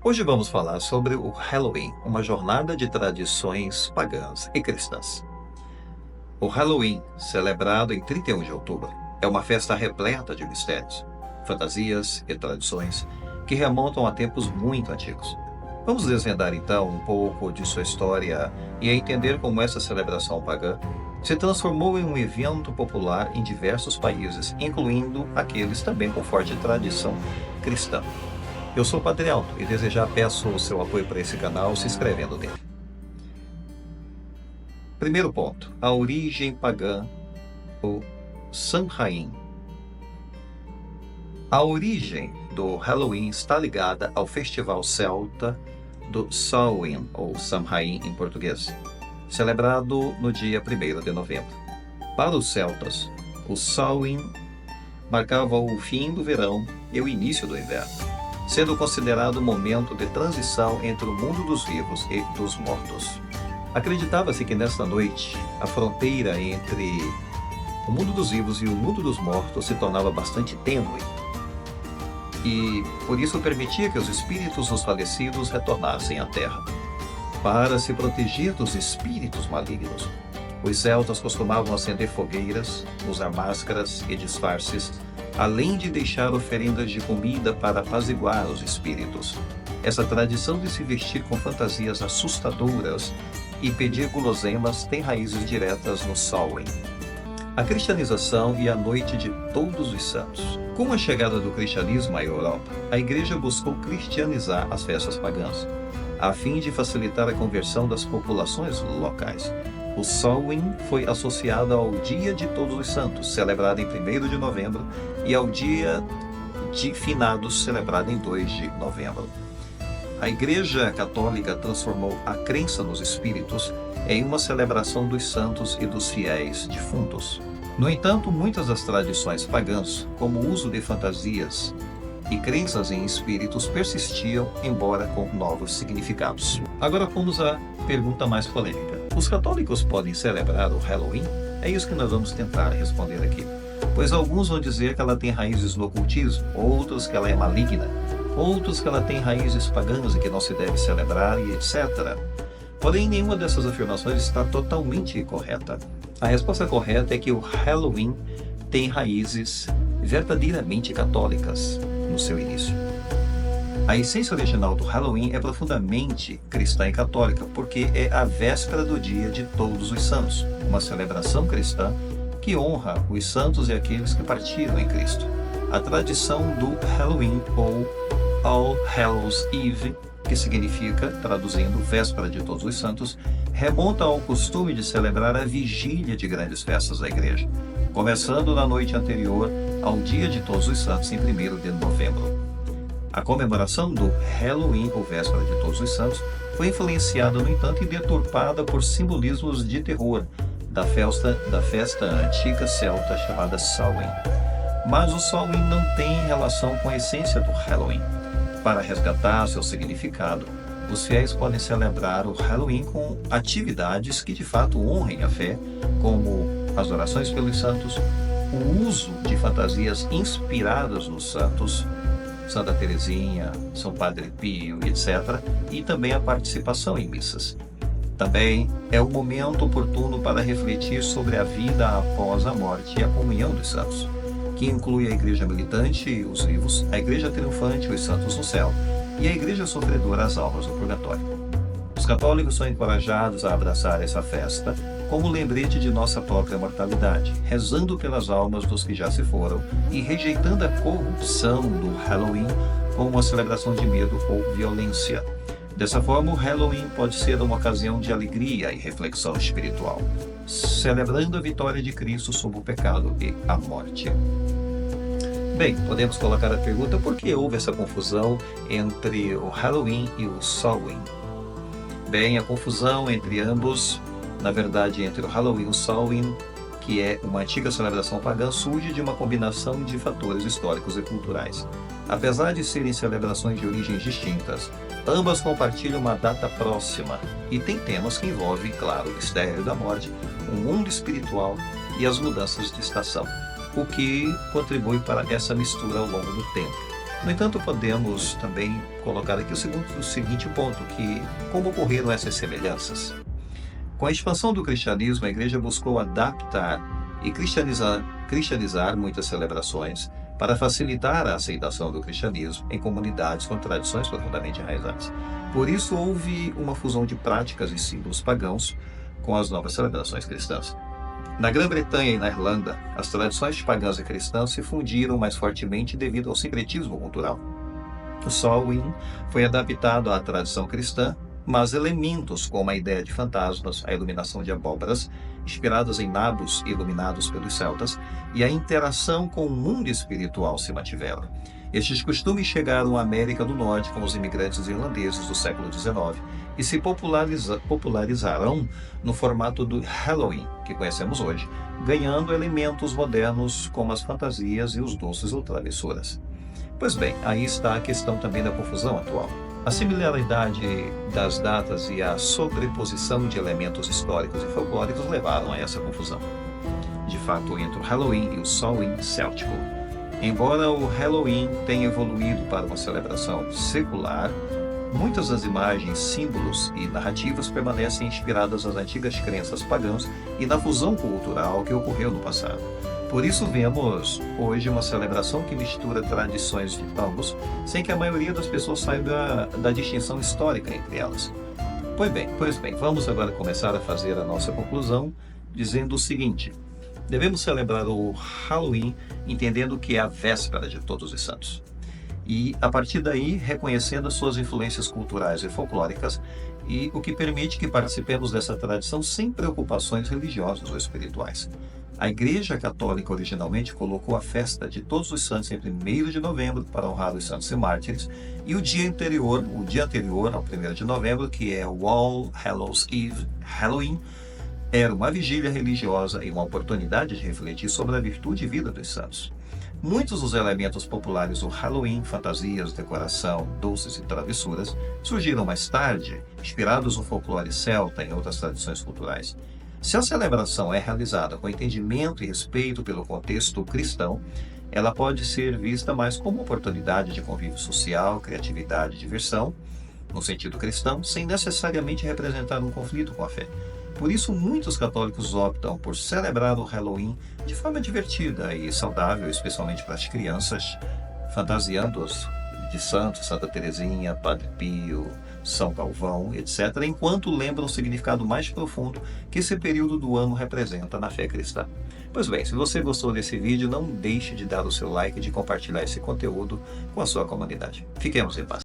Hoje vamos falar sobre o Halloween, uma jornada de tradições pagãs e cristãs. O Halloween, celebrado em 31 de outubro, é uma festa repleta de mistérios, fantasias e tradições que remontam a tempos muito antigos. Vamos desvendar então um pouco de sua história e entender como essa celebração pagã se transformou em um evento popular em diversos países, incluindo aqueles também com forte tradição cristã. Eu sou o Padre Alto e desde já peço o seu apoio para esse canal se inscrevendo nele. Primeiro ponto, a origem pagã, o Samhain. A origem do Halloween está ligada ao festival celta do Samhain, ou Samhain em português, celebrado no dia 1º de novembro. Para os celtas, o Samhain marcava o fim do verão e o início do inverno, sendo considerado um momento de transição entre o mundo dos vivos e dos mortos. Acreditava-se que nesta noite, a fronteira entre o mundo dos vivos e o mundo dos mortos se tornava bastante tênue, e por isso permitia que os espíritos dos falecidos retornassem à Terra. Para se proteger dos espíritos malignos, os celtas costumavam acender fogueiras, usar máscaras e disfarces, além de deixar oferendas de comida para apaziguar os espíritos. Essa tradição de se vestir com fantasias assustadoras e pedir guloseimas tem raízes diretas no Samhain. A cristianização e a Noite de Todos os Santos. Com a chegada do cristianismo à Europa, a Igreja buscou cristianizar as festas pagãs, a fim de facilitar a conversão das populações locais. O Samhain foi associado ao Dia de Todos os Santos, celebrado em 1º de novembro, e ao Dia de Finados, celebrado em 2 de novembro. A Igreja Católica transformou a crença nos espíritos em uma celebração dos santos e dos fiéis defuntos. No entanto, muitas das tradições pagãs, como o uso de fantasias e crenças em espíritos, persistiam, embora com novos significados. Agora vamos à pergunta mais polêmica. Os católicos podem celebrar o Halloween? É isso que nós vamos tentar responder aqui. Pois alguns vão dizer que ela tem raízes no ocultismo, outros que ela é maligna, outros que ela tem raízes pagãs e que não se deve celebrar e etc. Porém, nenhuma dessas afirmações está totalmente correta. A resposta correta é que o Halloween tem raízes verdadeiramente católicas no seu início. A essência original do Halloween é profundamente cristã e católica, porque é a véspera do Dia de Todos os Santos, uma celebração cristã que honra os santos e aqueles que partiram em Cristo. A tradição do Halloween, ou All Hallows Eve, que significa, traduzindo, véspera de Todos os Santos, remonta ao costume de celebrar a vigília de grandes festas da Igreja, começando na noite anterior ao Dia de Todos os Santos, em 1º de novembro. A comemoração do Halloween, ou véspera de Todos os Santos, foi influenciada, no entanto, e deturpada por simbolismos de terror da festa antiga celta chamada Samhain. Mas o Samhain não tem relação com a essência do Halloween. Para resgatar seu significado, os fiéis podem celebrar o Halloween com atividades que de fato honrem a fé, como as orações pelos santos, o uso de fantasias inspiradas nos santos, Santa Teresinha, São Padre Pio, etc., e também a participação em missas. Também é o momento oportuno para refletir sobre a vida após a morte e a comunhão dos santos, que inclui a igreja militante e os vivos, a igreja triunfante e os santos no céu, e a igreja sofredora as almas do purgatório. Os católicos são encorajados a abraçar essa festa como lembrete de nossa própria mortalidade, rezando pelas almas dos que já se foram e rejeitando a corrupção do Halloween como uma celebração de medo ou violência. Dessa forma, o Halloween pode ser uma ocasião de alegria e reflexão espiritual, celebrando a vitória de Cristo sobre o pecado e a morte. Bem, podemos colocar a pergunta: por que houve essa confusão entre o Halloween e o Samhain? Bem, a confusão entre ambos, na verdade entre o Halloween e o Samhain, que é uma antiga celebração pagã, surge de uma combinação de fatores históricos e culturais. Apesar de serem celebrações de origens distintas, ambas compartilham uma data próxima e têm temas que envolvem, claro, o mistério da morte, o mundo espiritual e as mudanças de estação, o que contribui para essa mistura ao longo do tempo. No entanto, podemos também colocar aqui o seguinte ponto, que como ocorreram essas semelhanças? Com a expansão do cristianismo, a igreja buscou adaptar e cristianizar muitas celebrações para facilitar a aceitação do cristianismo em comunidades com tradições profundamente enraizadas. Por isso, houve uma fusão de práticas e símbolos pagãos com as novas celebrações cristãs. Na Grã-Bretanha e na Irlanda, as tradições pagãs e cristãs se fundiram mais fortemente devido ao sincretismo cultural. O Samhain foi adaptado à tradição cristã, mas elementos como a ideia de fantasmas, a iluminação de abóboras, inspiradas em nabos iluminados pelos celtas, e a interação com o mundo espiritual se mantiveram. Estes costumes chegaram à América do Norte com os imigrantes irlandeses do século XIX e se popularizaram no formato do Halloween, que conhecemos hoje, ganhando elementos modernos como as fantasias e os doces ou travessuras. Pois bem, aí está a questão também da confusão atual. A similaridade das datas e a sobreposição de elementos históricos e folclóricos levaram a essa confusão, de fato, entre o Halloween e o Samhain céltico. Embora o Halloween tenha evoluído para uma celebração secular, muitas das imagens, símbolos e narrativas permanecem inspiradas nas antigas crenças pagãs e na fusão cultural que ocorreu no passado. Por isso vemos hoje uma celebração que mistura tradições de ambos, sem que a maioria das pessoas saiba da distinção histórica entre elas. Pois bem, vamos agora começar a fazer a nossa conclusão, dizendo o seguinte: devemos celebrar o Halloween entendendo que é a véspera de Todos os Santos. E, a partir daí, reconhecendo as suas influências culturais e folclóricas, e o que permite que participemos dessa tradição sem preocupações religiosas ou espirituais. A Igreja Católica originalmente colocou a festa de Todos os Santos em 1º de novembro para honrar os santos e mártires, e o dia anterior ao 1º de novembro, que é o All Hallows Eve, Halloween, era uma vigília religiosa e uma oportunidade de refletir sobre a virtude e vida dos santos. Muitos dos elementos populares do Halloween, fantasias, decoração, doces e travessuras, surgiram mais tarde, inspirados no folclore celta e em outras tradições culturais. Se a celebração é realizada com entendimento e respeito pelo contexto cristão, ela pode ser vista mais como oportunidade de convívio social, criatividade e diversão, no sentido cristão, sem necessariamente representar um conflito com a fé. Por isso, muitos católicos optam por celebrar o Halloween de forma divertida e saudável, especialmente para as crianças, fantasiando-os de santos, Santa Teresinha, Padre Pio, São Galvão, etc., enquanto lembram o significado mais profundo que esse período do ano representa na fé cristã. Pois bem, se você gostou desse vídeo, não deixe de dar o seu like e de compartilhar esse conteúdo com a sua comunidade. Fiquemos em paz.